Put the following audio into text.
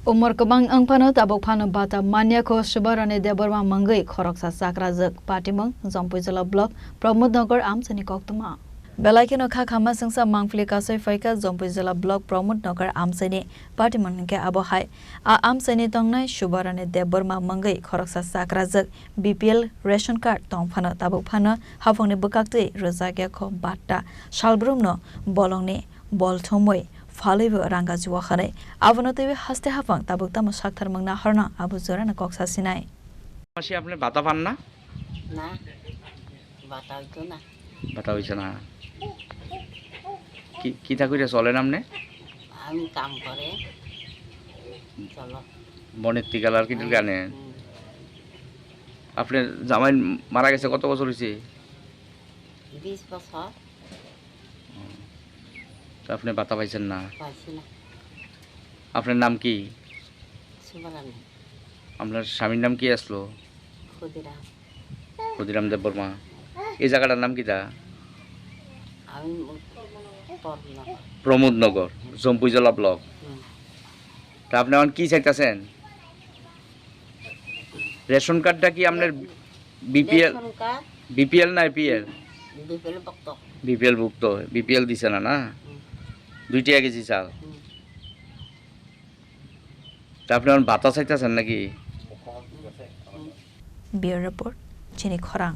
Umur kebang ang pano tabok pano bata manya ko subarane deborma mangai khoroksa sakrazak patimang Zompui Jila Block Pramodnagar Amsani Koktuma. Belaikino kha khama singsa mangfli kasoi faika Zompui Jila Block Pramodnagar Amsani patimang ke abohai a Amsani tongnai subarane deborma mangai khoroksa sakrazak BPL ration card tong pano tabok pano hafongni bukakte rozagya ko batta shalbrumno bolongni bolthomoi Falibu rangga jiwa khane abono tebe haste hafang tabuk tamo sakthar mangna harna abu jora na koksa sinai মাসে আপনি ভাতা পান না? না বাতা হইতো না ভাতা হইছে না। কি তা কইরা চলেন আপনি? আমি কাম করে চলো বনের টিকালার কিটির গানে। আপনার জামাই মারা গেছে কত বছর হইছে? 20 বছর তা আপনি ভাতা পাইছেন না? পাইছি না আপনার নাম কি? সুবরানি আপনার স্বামীর নাম কি আসলো? খুদিরাম ক্ষুদিরাম দেববর্মা। এই জায়গাটার নাম কি তা? আমি পড়না প্রমোদনগর জম্পুই জেলা ব্লক। তা আপনি এখন কি চাইতেছেন? রেশন কার্ডটা কি আপনার বিপিএল বিপিএল না এপিএল? বিপিএল ভুক্ত বিপিএল ভুক্ত। বিপিএল দিছে না না? 2 টাকা কেজি চাল। তা আপনি এখন ভাতা চাইতেছেন নাকি? Bureau Report Chini Khorang